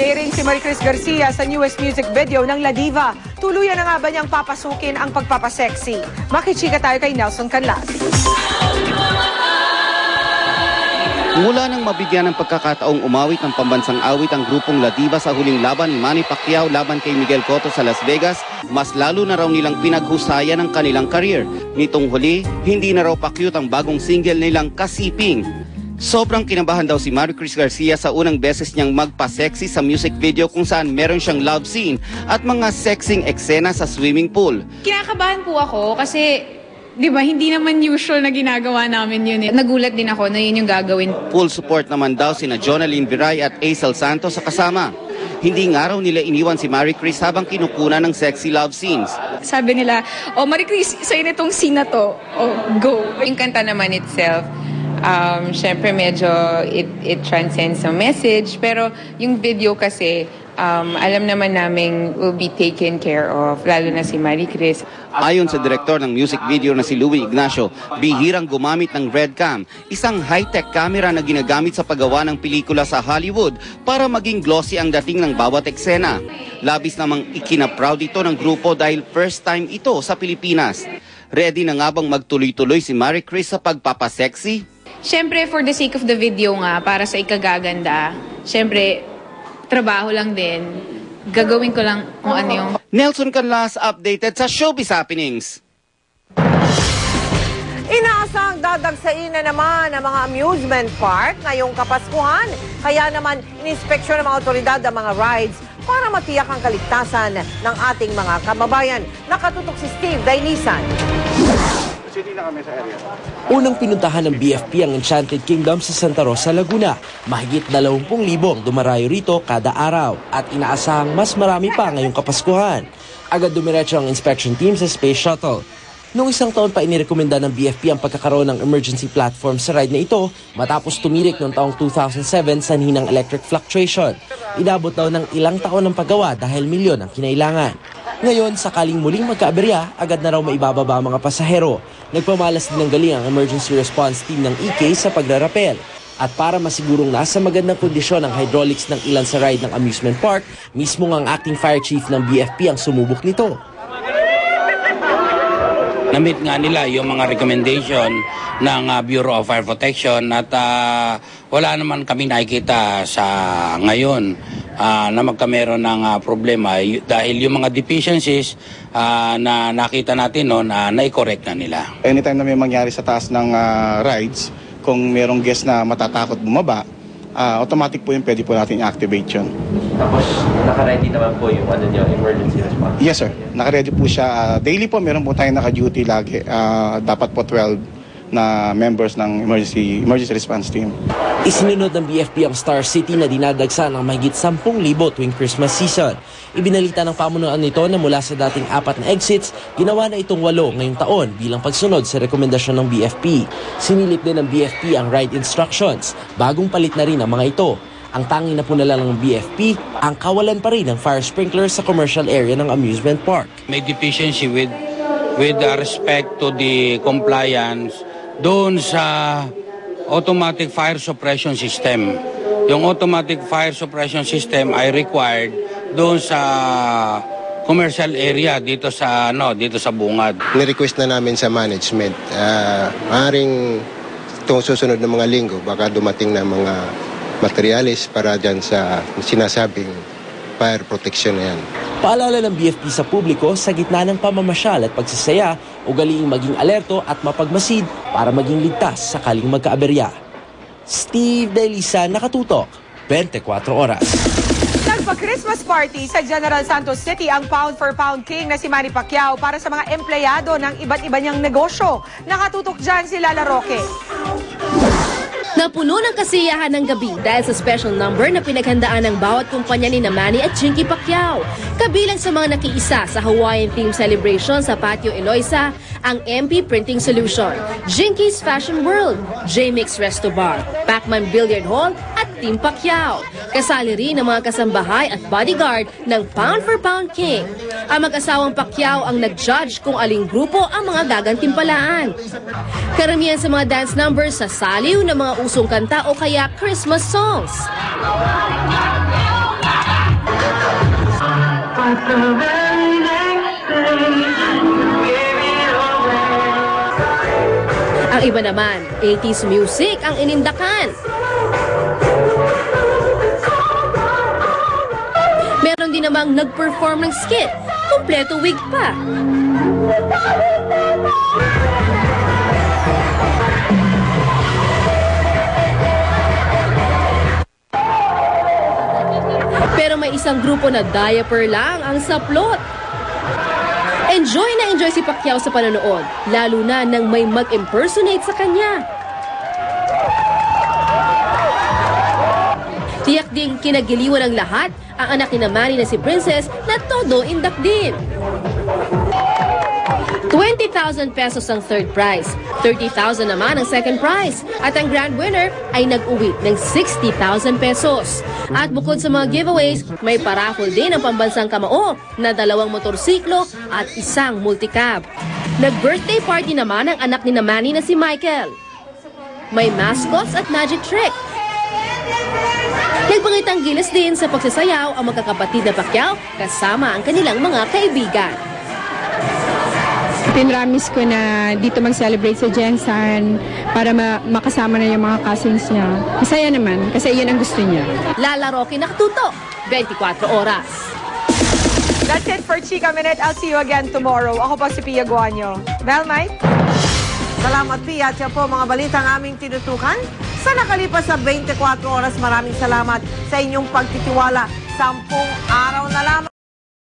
Featuring si Maricris Garcia sa newest music video ng La Diva. Tuluyan na nga ba niyang papasukin ang pagpapasexy? Makichika tayo kay Nelson Canlas. Mula nang mabigyan ng pagkakataong umawit ng pambansang awit ang grupong La Diva sa huling laban ni Manny Pacquiao laban kay Miguel Cotto sa Las Vegas, mas lalo na raw nilang pinaghusayan ang kanilang career. Nitong huli, hindi na raw pa-cute ang bagong single nilang Kasiping. Sobrang kinabahan daw si Maricris Garcia sa unang beses niyang magpa-sexy sa music video kung saan meron siyang love scene at mga sexing eksena sa swimming pool. Kinakabahan po ako kasi, di ba, hindi naman usual na ginagawa namin yun. Nagulat din ako na yun yung gagawin. Full support naman daw sina Jonalyn Viray at Aisel Santos sa kasama. Hindi nga raw nila iniwan si Maricris habang kinukunan ng sexy love scenes. Sabi nila, oh Maricris, sa'yo na itong scene na to. Oh, go. Yung kanta naman itself, syempre medyo it transcends the message, pero yung video kasi alam naman namin will be taken care of, lalo na si Maricris. Ayon sa direktor ng music video na si Louie Ignacio, bihirang gumamit ng Red Cam, isang high-tech camera na ginagamit sa paggawa ng pelikula sa Hollywood para maging glossy ang dating ng bawat eksena. Labis namang ikina-proud ito ng grupo dahil first time ito sa Pilipinas. Ready na nga bang magtuloy-tuloy si Maricris sa pagpapasexy? Siyempre, for the sake of the video nga, para sa ikagaganda, siyempre, trabaho lang din. Gagawin ko lang kung ano yung... Nelson Canlas, updated sa Showbiz Happenings. Inaasang dadagsain na naman ang mga amusement park ngayong Kapaskuhan. Kaya naman, ininspeksyon ng mga otoridad ang mga rides para matiyak ang kaligtasan ng ating mga kababayan. Nakatutok si Steve Dailisan. Unang pinuntahan ng BFP ang Enchanted Kingdom sa Santa Rosa, Laguna. Mahigit 20,000 ang dumarayo rito kada araw at inaasahang mas marami pa ngayong Kapaskuhan. Agad dumiretso ang inspection team sa Space Shuttle. Noong isang taon pa inirekomenda ng BFP ang pagkakaroon ng emergency platform sa ride na ito matapos tumirik noong taong 2007 sa hinang electric fluctuation. Inabot daw ng ilang taon ng paggawa dahil milyon ang kinailangan. Ngayon, sakaling muling magkaaberya, agad na raw maibababa ang mga pasahero. Nagpamalas din ng galing ang emergency response team ng EK sa pagrarapel. At para masigurong nasa magandang kondisyon ang hydraulics ng ilan sa ride ng amusement park, mismo ang acting fire chief ng BFP ang sumubok nito. Na-meet nga nila yung mga recommendation ng Bureau of Fire Protection at wala naman kami nakikita sa ngayon na magkameron ng problema dahil yung mga deficiencies na nakita natin noon na-correct na nila. Anytime na may mangyari sa taas ng rides, kung merong guest na matatakot bumaba, automatic po yung pwede po natin i-activate yun. Tapos naka-ready naman po yung emergency response? Yes sir, naka-ready po siya. Daily po meron po tayong naka-duty lagi. Dapat po 12 na members ng emergency response team. Isinunod ng BFP ang Star City na dinadagsa ng mahigit 10,000 tuwing Christmas season. Ibinalita ng pamunuan nito na mula sa dating 4 na exits, ginawa na itong 8 ngayong taon bilang pagsunod sa rekomendasyon ng BFP. Sinilip din ng BFP ang ride instructions. Bagong palit na rin ang mga ito. Ang tanging napunala ng BFP, ang kawalan pa rin ng fire sprinkler sa commercial area ng amusement park. May deficiency with respect to the compliance doon sa automatic fire suppression system. Yung automatic fire suppression system ay required doon sa commercial area dito sa bungad. Ni-request na namin sa management, maaaring itong susunod ng mga linggo baka dumating na mga materialis para dyan sa sinasabing fire protection na yan. Paalala ng BFP sa publiko sa gitna ng pamamasyal at pagsasaya, ugaliing maging alerto at mapagmasid para maging ligtas sakaling magkaaberya. Steve Dailisan, Nakatutok, 24 Oras. Nagpa-Christmas party sa General Santos City ang pound for pound king na si Manny Pacquiao para sa mga empleyado ng iba't iba niyang negosyo. Nakatutok dyan si Lala Roque. Napuno ng kasiyahan ng gabi dahil sa special number na pinaghandaan ng bawat kumpanya ni Manny at Jinky Pacquiao. Kabilang sa mga nakiisa sa Hawaiian theme celebration sa Patio Eloisa, ang MP Printing Solution, Jinky's Fashion World, J-Mix Resto Bar, Pacman Billiard Hall at Team Pacquiao. Kasali rin ang mga kasambahay at bodyguard ng Pound for Pound King. Ang mag-asawang Pacquiao ang nag-judge kung aling grupo ang mga gagantimpalaan. Karamihan sa mga dance numbers sa saliw ng mga usong kanta o kaya Christmas songs. Ang iba naman, 80s music ang inindakan. Meron din namang nag-perform ng skit, kumpleto wig pa. Pero may isang grupo na diaper lang ang saplot. Enjoy na enjoy si Pacquiao sa panonood, lalo na nang may mag-impersonate sa kanya. Tiyak ding kinagiliwan ng lahat ang anak ni Manny na si Princess na todo indak din. 20,000 pesos ang third prize, 30,000 naman ang second prize, at ang grand winner ay nag-uwi ng 60,000 pesos. At bukod sa mga giveaways, may paraffle din ang pambansang kamao na 2 motorsiklo at 1 multicab. Nag-birthday party naman ang anak ni Manny na si Michael. May mascots at magic trick. Nagpangitang gilas din sa pagsasayaw ang magkakapatid na Pacquiao kasama ang kanilang mga kaibigan. Pinramis ko na dito mag-celebrate sa Jensen para makasama na yung mga cousins niya. Masaya naman kasi yun ang gusto niya. Lala Roque Nakatuto, 24 oras. That's it for Chika Minute. I'll see you again tomorrow. Ako po si Pia Guanyo. Mel, Mike? Salamat, Pia. At yan po mga balita ang aming tinutukan. Sa nakalipas na 24 oras, maraming salamat sa inyong pagtitiwala. 10 araw na lamang.